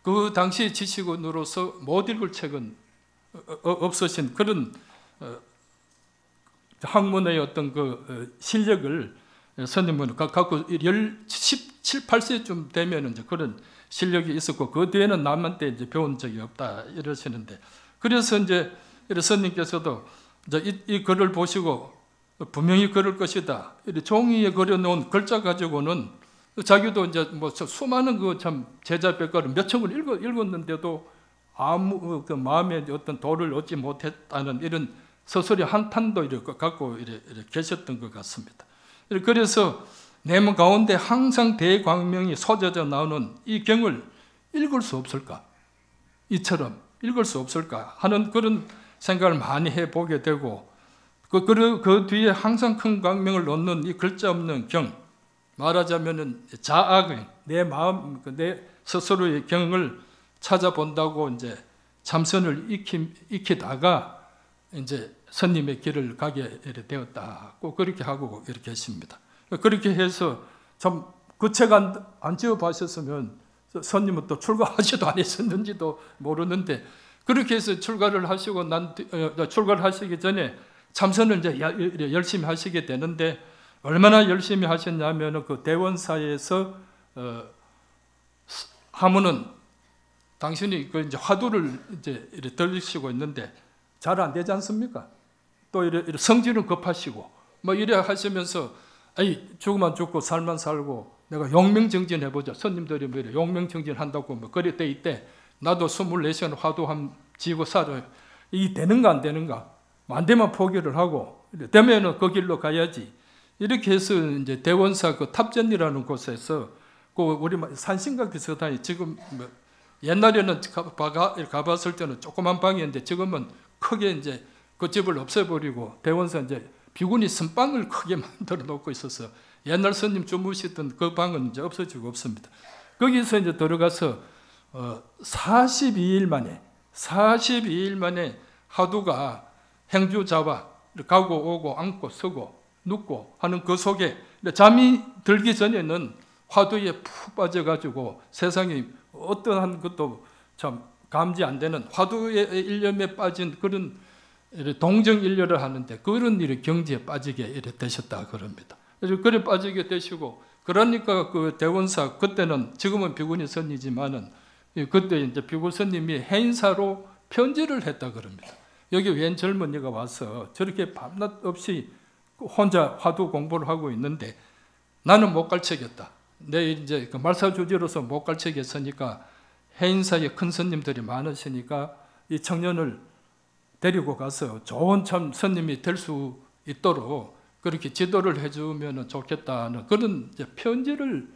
그 당시 지식인으로서 못 읽을 책은 없으신 그런 학문의 어떤 그 실력을 스님은 갖고 17, 8세쯤 되면 이제 그런 실력이 있었고, 그 뒤에는 남한테 이제 배운 적이 없다 이러시는데, 그래서 이제 스님께서도 이제 이 글을 보시고 분명히 그럴 것이다. 종이에 그려놓은 글자 가지고는 자기도 이제 뭐 수많은 그 참 제자백과를 몇 척을 읽었는데도 아무 그 마음에 어떤 도를 얻지 못했다는 이런 서술이 한탄도 이렇게 갖고 이렇게 계셨던 것 같습니다. 그래서 내 몸 가운데 항상 대광명이 쏟아져 나오는 이 경을 읽을 수 없을까? 이처럼 읽을 수 없을까 하는 그런 생각을 많이 해보게 되고, 그 뒤에 항상 큰 광명을 놓는 이 글자 없는 경, 말하자면은 자아의 내 마음, 내 스스로의 경을 찾아본다고 이제 참선을 익히다가 이제 스님의 길을 가게 되었다고 그렇게 하고 이렇게 했습니다. 그렇게 해서 참 그 책 안 지어 봐셨으면 스님은 또 출가하지도 안 했었는지도 모르는데, 그렇게 해서 출가를 하시고 출가를 하시기 전에 참선을 이제 열심히 하시게 되는데, 얼마나 열심히 하셨냐면 그 대원사에서 하면은 당신이 그 이제 화두를 이제 들으시고 있는데 잘 안 되지 않습니까? 또 이래 성질은 급하시고 뭐 이래 하시면서 아이 죽으면 죽고 살만 살고 내가 용명정진 해보자. 손님들이 뭐 이래 용명정진 한다고 뭐 그래 때 이때 나도 24시간 화두 한 지고 살아요. 이 되는가 안 되는가? 안 되면 포기를 하고 되면은 그 길로 가야지. 이렇게 해서 이제 대원사 그 탑전이라는 곳에서 그 우리 산신과 비슷하니 지금 뭐 옛날에는 가봤을 때는 조그만 방이었는데 지금은 크게 이제 그 집을 없애버리고 대원사 이제 비구니 선방을 크게 만들어 놓고 있어서 옛날 스님 주무시던 그 방은 이제 없어지고 없습니다. 거기서 이제 들어가서 42일 만에 하두가 행주자와 가고 오고 앉고 서고 눕고 하는 그 속에 잠이 들기 전에는 화두에 푹 빠져가지고 세상에 어떠한 것도 참 감지 안 되는 화두의 일념에 빠진 그런 동정일료를 하는데 그런 일이 경지에 빠지게 되셨다 그럽니다. 그래서 그래 빠지게 되시고, 그러니까 그 대원사 그때는 지금은 비구니 선이지만은 그때 이제 비구 선님이 해인사로 편지를 했다 그럽니다. 여기 웬 젊은이가 와서 저렇게 밤낮 없이 혼자 화두 공부를 하고 있는데 나는 못 가르치겠다. 내 이제 그 말사주지로서 못 가르치겠으니까 해인사에 큰 스님들이 많으시니까 이 청년을 데리고 가서 좋은 참 스님이 될 수 있도록 그렇게 지도를 해주면 좋겠다는 그런 이제 편지를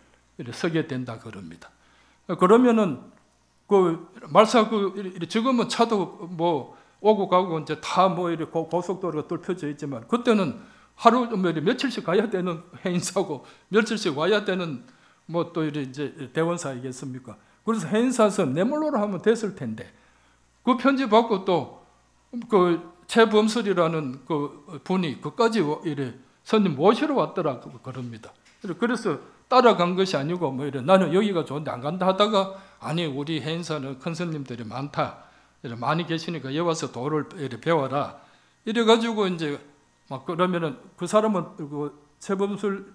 쓰게 된다 그럽니다. 그러면은 그 말사 지금은 차도 뭐 오고 가고 이제 다 뭐 이렇게 고속도로가 뚫혀져 있지만 그때는 하루 며칠씩 가야 되는 해인사고 며칠씩 와야 되는 뭐 또 이제 대원사이겠습니까? 그래서 해인사서 내몰로로 하면 됐을 텐데 그 편지 받고 또 그 최범설이라는 그 분이 그까지 이래 손님 모시러 왔더라 그럽니다. 그래서 따라간 것이 아니고 뭐 이래 나는 여기가 좋은데 안 간다 하다가 아니 우리 해인사는 큰 스님들이 많다. 이래 많이 계시니까 여기 와서 도를 이래 배워라. 이래 가지고 이제 막 그러면은 그 사람은 그 최범술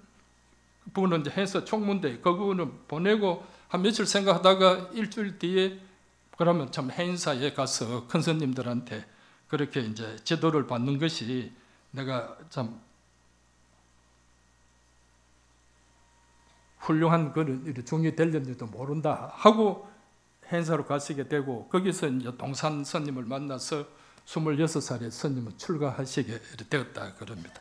분은 이제 해서 총무인데 그분은 보내고 한 며칠 생각하다가 일주일 뒤에 그러면 참 해인사에 가서 큰 스님들한테 그렇게 이제 지도를 받는 것이 내가 참 훌륭한 그런 중이 될는지도 모른다 하고 해인사로 가시게 되고 거기서 이제 동산 스님을 만나서 26살에 스님을 출가하시게 되었다 그럽니다.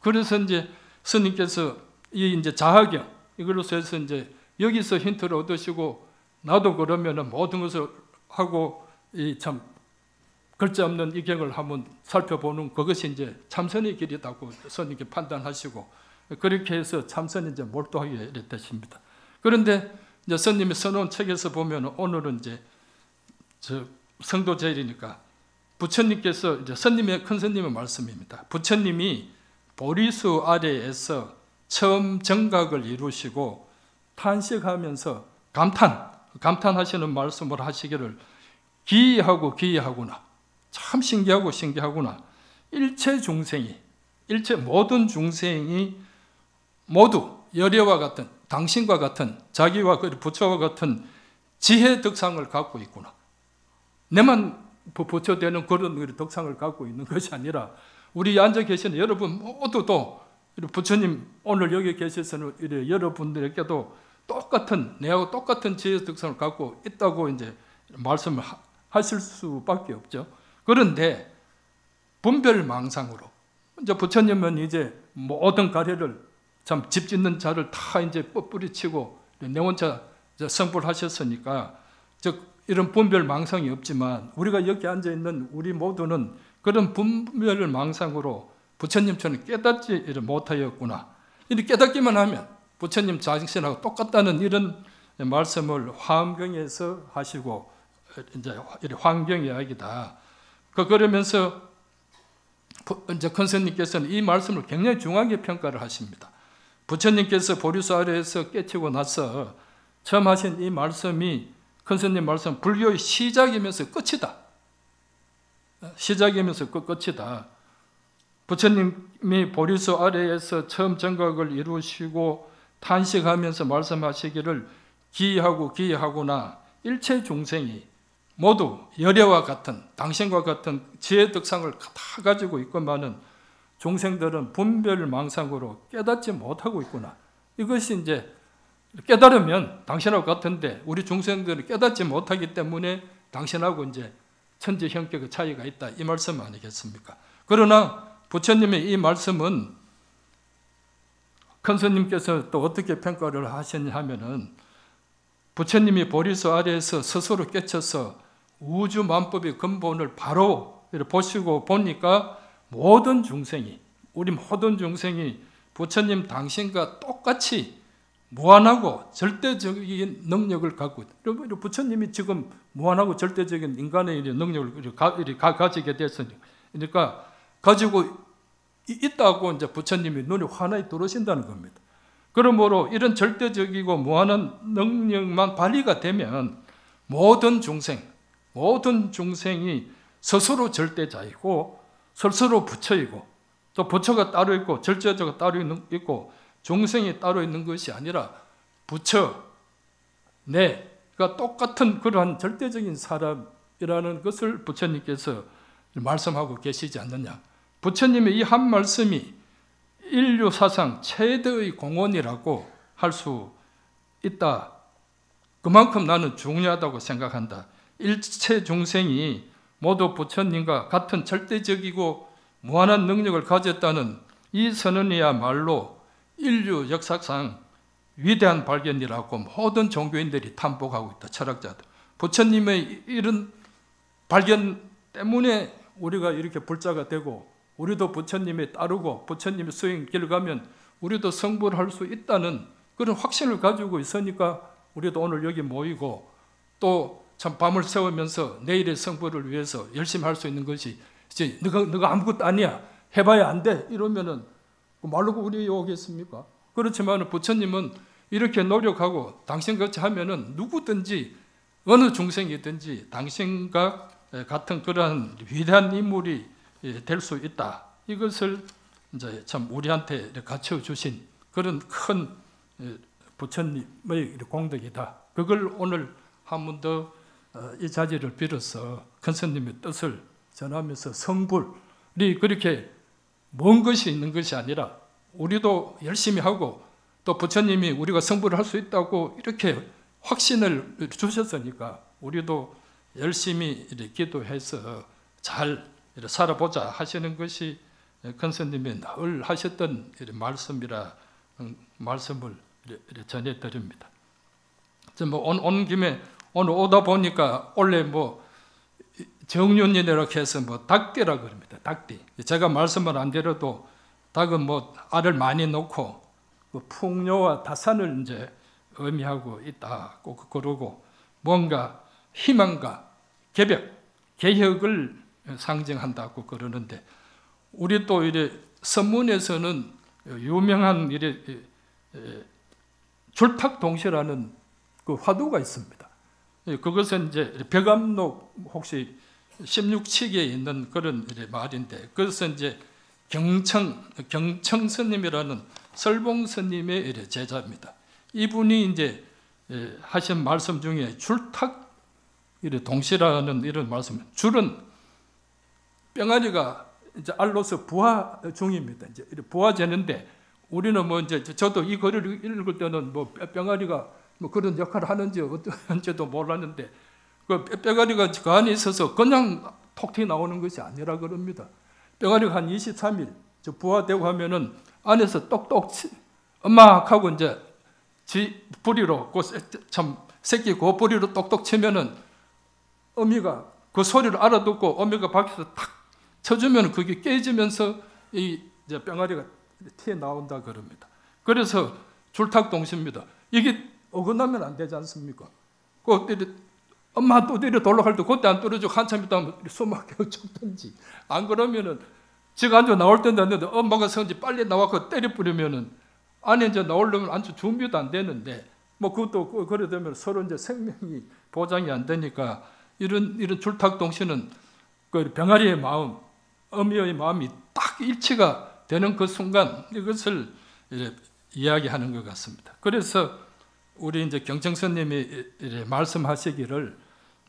그래서 이제 스님께서 이 이제 자화경 이걸로서 해서 이제 여기서 힌트를 얻으시고 나도 그러면은 모든 것을 하고 이 참 글자 없는 이 경을 한번 살펴보는 그것이 이제 참선의 길이라고 스님께 판단하시고 그렇게 해서 참선에 이제 몰두하게 되십니다. 그런데 이제 스님이 써놓은 책에서 보면 오늘은 이제 저 성도제일이니까 부처님께서 이제 스님의 큰 스님의 말씀입니다. 부처님이 보리수 아래에서 처음 정각을 이루시고 탄식하면서 감탄하시는 말씀을 하시기를 기이하고 기이하구나. 참 신기하고 신기하구나. 일체 모든 중생이 모두 열애와 같은 당신과 같은 자기와 부처와 같은 지혜 덕상을 갖고 있구나. 내만 부처되는 그런 덕상을 갖고 있는 것이 아니라 우리 앉아 계시는 여러분 모두도 부처님 오늘 여기 계셔서는 여러분들에게도 똑같은 내하고 똑같은 지혜 덕상을 갖고 있다고 이제 말씀을 하실 수밖에 없죠. 그런데 분별망상으로 이제 부처님은 이제 모든 가래를 참 집 짓는 자를 다 이제 뿌리치고 내 혼자 성불하셨으니까 즉 이런 분별망상이 없지만 우리가 여기 앉아 있는 우리 모두는 그런 분별망상으로 부처님처럼 깨닫지 못하였구나. 이렇게 깨닫기만 하면 부처님 자신하고 똑같다는 이런 말씀을 화엄경에서 하시고 이제 화엄경 이야기다. 그러면서 이제 큰 스님께서는 이 말씀을 굉장히 중요하게 평가를 하십니다. 부처님께서 보리수 아래에서 깨치고 나서 처음 하신 이 말씀이 큰 스님 말씀 불교의 시작이면서 끝이다. 시작이면서 끝이다. 부처님이 보리수 아래에서 처음 정각을 이루시고 탄식하면서 말씀하시기를 기이하고 기이하구나. 일체 중생이 모두 열애와 같은 당신과 같은 지혜 덕상을 다 가지고 있건만은 중생들은 분별망상으로 깨닫지 못하고 있구나. 이것이 이제 깨달으면 당신하고 같은데 우리 중생들은 깨닫지 못하기 때문에 당신하고 이제 천지 형격의 차이가 있다. 이 말씀 아니겠습니까? 그러나 부처님의 이 말씀은 큰 스님께서 또 어떻게 평가를 하셨냐 하면은 부처님이 보리수 아래에서 스스로 깨쳐서 우주 만법의 근본을 바로 보시고 보니까 모든 중생이 우리 모든 중생이 부처님 당신과 똑같이 무한하고 절대적인 능력을 갖고 있다. 부처님이 지금 무한하고 절대적인 인간의 능력을 가지게 됐으니까 가지고 있다고 이제 부처님이 눈이 환하게 들어오신다는 겁니다. 그러므로 이런 절대적이고 무한한 능력만 발휘가 되면 모든 중생이 스스로 절대자이고 스스로 부처이고 또 부처가 따로 있고 절대자가 따로 있고 중생이 따로 있는 것이 아니라 부처, 내가 똑같은 그러한 절대적인 사람이라는 것을 부처님께서 말씀하고 계시지 않느냐. 부처님의 이 한 말씀이 인류 사상 최대의 공헌이라고 할 수 있다. 그만큼 나는 중요하다고 생각한다. 일체 중생이 모두 부처님과 같은 절대적이고 무한한 능력을 가졌다는 이 선언이야말로 인류 역사상 위대한 발견이라고 모든 종교인들이 탐복하고 있다. 철학자들. 부처님의 이런 발견 때문에 우리가 이렇게 불자가 되고 우리도 부처님에 따르고 부처님의 수행길 가면 우리도 성불을 할 수 있다는 그런 확신을 가지고 있으니까 우리도 오늘 여기 모이고 또 참 밤을 새우면서 내일의 성불을 위해서 열심히 할 수 있는 것이 이제 너가 아무것도 아니야 해봐야 안 돼 이러면은 말로 우리 오겠습니까? 그렇지만 부처님은 이렇게 노력하고 당신같이 하면은 누구든지 어느 중생이든지 당신과 같은 그러한 위대한 인물이 될 수 있다. 이것을 이제 참 우리한테 갖춰 주신 그런 큰 부처님의 공덕이다. 그걸 오늘 한 번 더 이 자리를 빌어서 큰 스님의 뜻을 전하면서 성불이 그렇게 먼 것이 있는 것이 아니라 우리도 열심히 하고 또 부처님이 우리가 성불을 할 수 있다고 이렇게 확신을 주셨으니까 우리도 열심히 기도해서 잘 살아보자 하시는 것이 큰 스님이 늘 하셨던 말씀을 전해드립니다. 온 김에 오늘 오다 보니까 원래 정윤이라고 해서 닭띠라 그럽니다. 닭띠. 제가 말씀을 안 드려도 닭은 알을 많이 놓고 풍요와 다산을 이제 의미하고 있다고 그러고 뭔가 희망과 개혁을 상징한다고 그러는데 우리 또 이래 선문에서는 유명한 이래 줄탁동시라는 그 화두가 있습니다. 그것은 이제 벽암록 혹시 16치기에 있는 그런 말인데 그것은 이제 경청 스님이라는 설봉 스님의 제자입니다. 이분이 이제 하신 말씀 중에 줄탁 동시라는 이런 말씀. 줄은 병아리가 이제 알로서 부화 중입니다. 이제 부화되는데 우리는 이제 저도 이 글을 읽을 때는 병아리가 그런 역할을 하는지 어쩐지도 몰랐는데 그 뼈가리가 그 안에 있어서 그냥 톡 튀어 나오는 것이 아니라 그럽니다. 뼈가리가 한 23일 부화되고 하면은 안에서 똑똑 엄막 하고 이제 지 뿌리로 참 새끼 그 뿌리로 똑똑 치면은 어미가 그 소리를 알아듣고 어미가 밖에서 탁 쳐주면 그게 깨지면서 이 이제 뼈가리가 튀어 나온다 그럽니다. 그래서 줄탁동시입니다. 이게 어긋나면 안 되지 않습니까? 엄마 또 내려 돌아갈 때 그때 안 떨어지고 한참 있다 숨 막혀 죽든지 안 그러면은 지가 앉아 나올 때도 안 되는데 엄마가 성지 빨리 나와서 때려 뿌리면은 안에 이제 나오려면 앉아 준비도 안 되는데 그것도 그래 되면 서로 이제 생명이 보장이 안 되니까 이런 줄탁동시는 그 병아리의 마음, 어미의 마음이 딱 일치가 되는 그 순간 이것을 이야기하는 것 같습니다. 그래서 우리 이제 경청스님이 말씀하시기를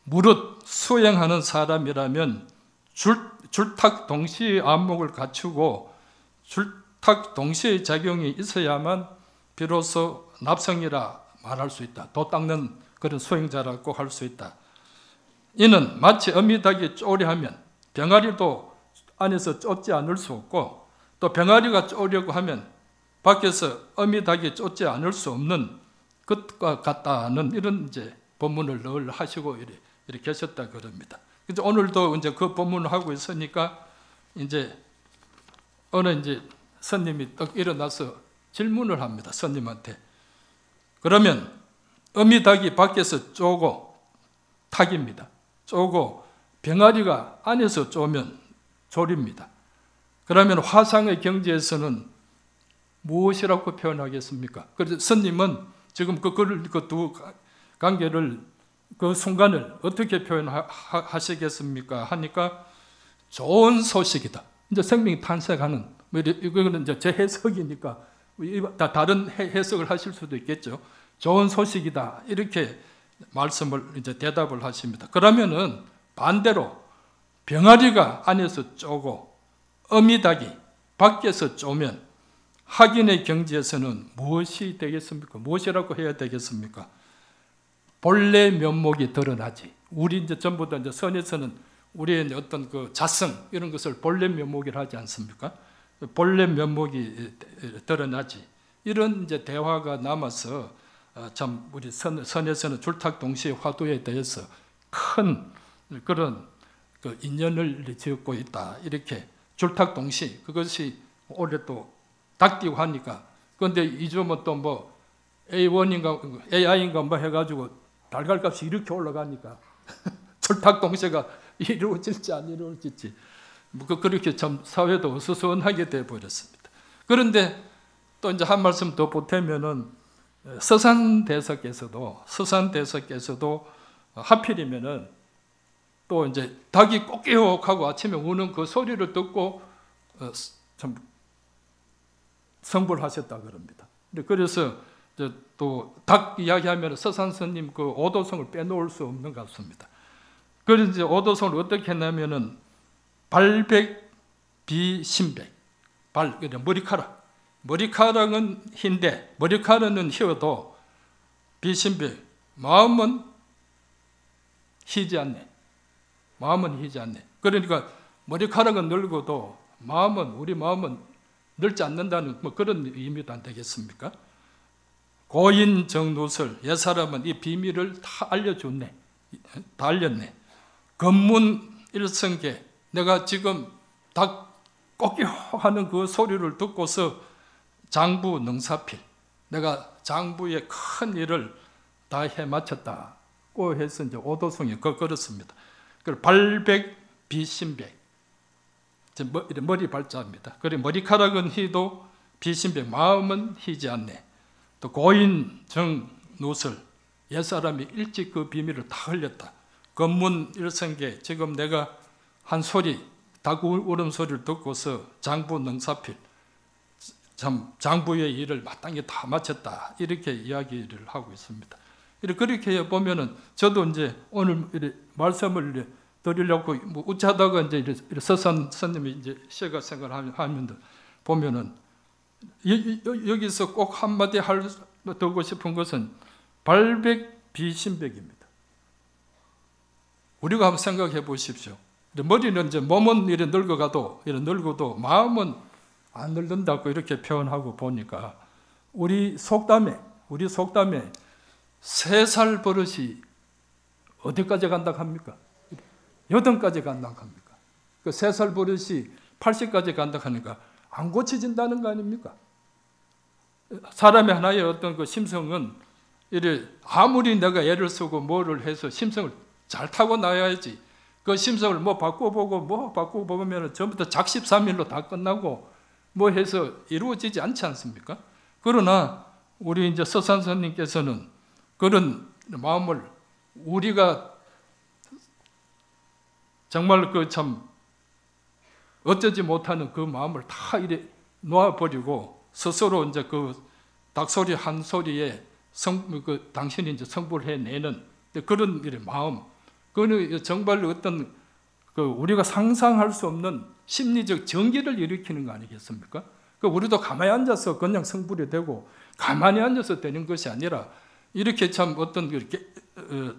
무릇 수행하는 사람이라면 줄탁 동시의 안목을 갖추고 줄탁 동시의 작용이 있어야만 비로소 납성이라 말할 수 있다. 도 닦는 그런 수행자라고 할 수 있다. 이는 마치 어미닭이 쪼리하면 병아리도 안에서 쫓지 않을 수 없고 또 병아리가 쪼려고 하면 밖에서 어미닭이 쫓지 않을 수 없는 것과 같다는 이런 이제 본문을 늘 하시고 이렇게 계셨다 그럽니다. 이제 오늘도 이제 그 본문을 하고 있으니까 이제 어느 이제 스님이 딱 일어나서 질문을 합니다. 스님한테. 그러면 어미닭이 밖에서 쪼고 탁입니다. 쪼고 병아리가 안에서 쪼면 졸입니다. 그러면 화상의 경지에서는 무엇이라고 표현하겠습니까? 그래서 스님은 지금 그 두 관계를 그 순간을 어떻게 표현하시겠습니까? 하니까 좋은 소식이다. 이제 생명이 탄생하는 이거는 이제 제 해석이니까 다 다른 해석을 하실 수도 있겠죠. 좋은 소식이다. 이렇게 말씀을 이제 대답을 하십니다. 그러면은 반대로 병아리가 안에서 쪼고 어미닭이 밖에서 쪼면 학인의 경지에서는 무엇이 되겠습니까? 무엇이라고 해야 되겠습니까? 본래 면목이 드러나지. 우리 이제 전부 다 이제 선에서는 우리의 어떤 그 자성 이런 것을 본래 면목이라 하지 않습니까? 본래 면목이 드러나지. 이런 이제 대화가 남아서 참 우리 선에서는 줄탁동시의 화두에 대해서 큰 그런 그 인연을 지었고 있다. 이렇게 줄탁동시 그것이 올해 또 닥띄고 하니까 그런데 이 주면 또 뭐 A1인가 AI인가 뭐 해가지고 달걀값이 이렇게 올라가니까 줄탁동시가 이루어질지 안 이루어질지 뭐 그렇게 참 사회도 어수선하게 돼 버렸습니다. 그런데 또 이제 한 말씀 더 보태면은 서산대사께서도 하필이면은 또 이제 닭이 꼬끼옥하고 아침에 우는 그 소리를 듣고 참 성불하셨다 그럽니다. 그래서 또 닭 이야기하면 서산스님 그 오도성을 빼놓을 수 없는 것 같습니다. 그래서 이제 오도성을 어떻게 했냐면은 발백비신백 머리카락은 흰데 머리카락은 희어도 비신백 마음은 희지 않네. 그러니까 머리카락은 늙어도 우리 마음은 늙지 않는다는 뭐 그런 의미도 안 되겠습니까? 고인 정누설 옛사람은 이 비밀을 다 알려줬네. 다 알렸네. 검문 일성계 내가 지금 닭 꼬끼 하는 그 소리를 듣고서 장부 능사필 내가 장부의 큰 일을 다 해마쳤다고 해서 이제 오도성이 그렇습니다. 발백비신백 머리 발자입니다. 그리고 머리카락은 희도 비신백 마음은 희지 않네. 또 고인 정누설 옛사람이 일찍 그 비밀을 다 흘렸다. 검문 일성계 지금 내가 한 소리 닭 울음소리를 듣고서 장부 능사필 참 장부의 일을 마땅히 다 마쳤다 이렇게 이야기를 하고 있습니다. 그렇게 보면은 저도 이제 오늘 말씀을 드리려고 뭐 우차하다가 이제 서산 스님이 이제 시가 생각하면 보면은 여기서 꼭 한마디 듣고 싶은 것은 발백비신백입니다. 우리가 한번 생각해 보십시오. 머리는 이제 몸은 이래 늙어가도 이래 늙어도 마음은 안 늙는다고 이렇게 표현하고 보니까 우리 속담에 3살 버릇이 어디까지 간다고 합니까? 8까지 간다고 합니까? 그 3살 버릇이 80까지 간다고 하니까 안 고쳐진다는 거 아닙니까? 사람의 하나의 어떤 그 심성은 이래 아무리 내가 애를 쓰고 뭐를 해서 심성을 잘 타고 나야지 그 심성을 뭐 바꿔보면 전부 다 작십삼일로 다 끝나고 뭐 해서 이루어지지 않지 않습니까? 그러나 우리 이제 서산스님께서는 그런 마음을 우리가 정말 그 참 어쩌지 못하는 그 마음을 다 이래 놓아버리고 스스로 이제 그 닭소리 한 소리에 당신이 이제 성불해내는 그런 일의 마음, 그는 정말 어떤 그 우리가 상상할 수 없는 심리적 전기를 일으키는 거 아니겠습니까? 그 우리도 가만히 앉아서 그냥 성불이 되고 가만히 앉아서 되는 것이 아니라 이렇게 참 어떤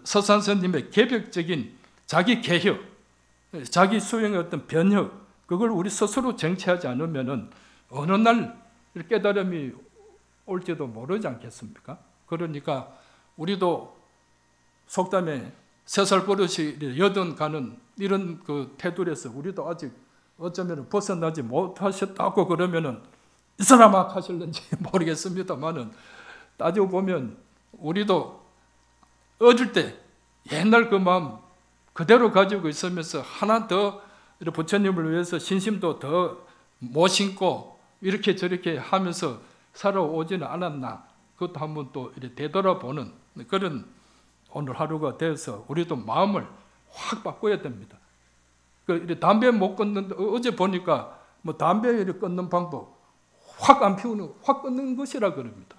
서산스님의 개벽적인 자기 개혁, 자기 수행의 어떤 변혁, 그걸 우리 스스로 쟁취하지 않으면은 어느 날 깨달음이 올지도 모르지 않겠습니까? 그러니까 우리도 속담에 3살 버릇이 8 가는 이런 그 테두리에서 우리도 아직 어쩌면 벗어나지 못하셨다고 그러면은 이 사람아 하실는지 모르겠습니다만은 따지고 보면 우리도 어릴 때 옛날 그 마음 그대로 가지고 있으면서 하나 더 부처님을 위해서 신심도 더 모심고 이렇게 저렇게 하면서 살아오지는 않았나, 그것도 한번 또 이렇게 되돌아보는 그런 오늘 하루가 되어서 우리도 마음을 확 바꿔야 됩니다. 그 담배 못 끊는, 어제 보니까 뭐 담배 끊는 방법 확 안 피우는, 확 끊는 것이라 그럽니다.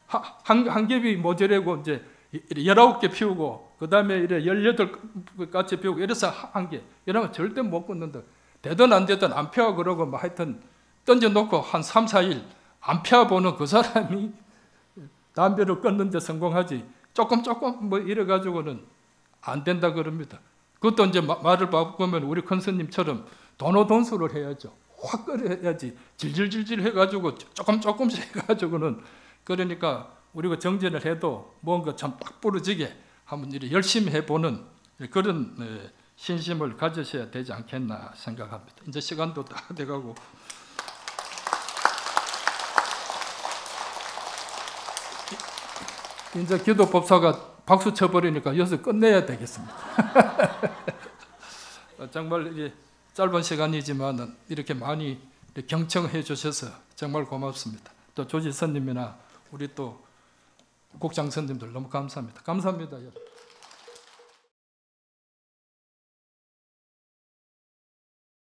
한 겹이 모자라고 이제 19개 피우고 그 다음에 18가지 피우고 이래서 한 개, 이러면 절대 못 끊는다. 되든 안 되든 안 피워 그러고 뭐 하여튼 던져놓고 한 3, 4일 안 피워보는 그 사람이 담배를 끊는 데 성공하지, 조금 뭐 이래가지고는 안 된다 그럽니다. 그것도 이제 말을 바꾸면 우리 큰 스님처럼 돈수를 해야죠. 확 끓여야지. 질질질질 해가지고 조금씩 해가지고는, 그러니까 우리가 정진을 해도 뭔가 참 빡 부러지게 한번 이렇게 열심히 해보는 그런 신심을 가지셔야 되지 않겠나 생각합니다. 이제 시간도 다 돼가고 이제 기도법사가 박수 쳐버리니까 여기서 끝내야 되겠습니다. 정말 이게 짧은 시간이지만 이렇게 많이 경청해 주셔서 정말 고맙습니다. 또 조지선님이나 우리 또 국장 선생님들 너무 감사합니다. 감사합니다. 여러분.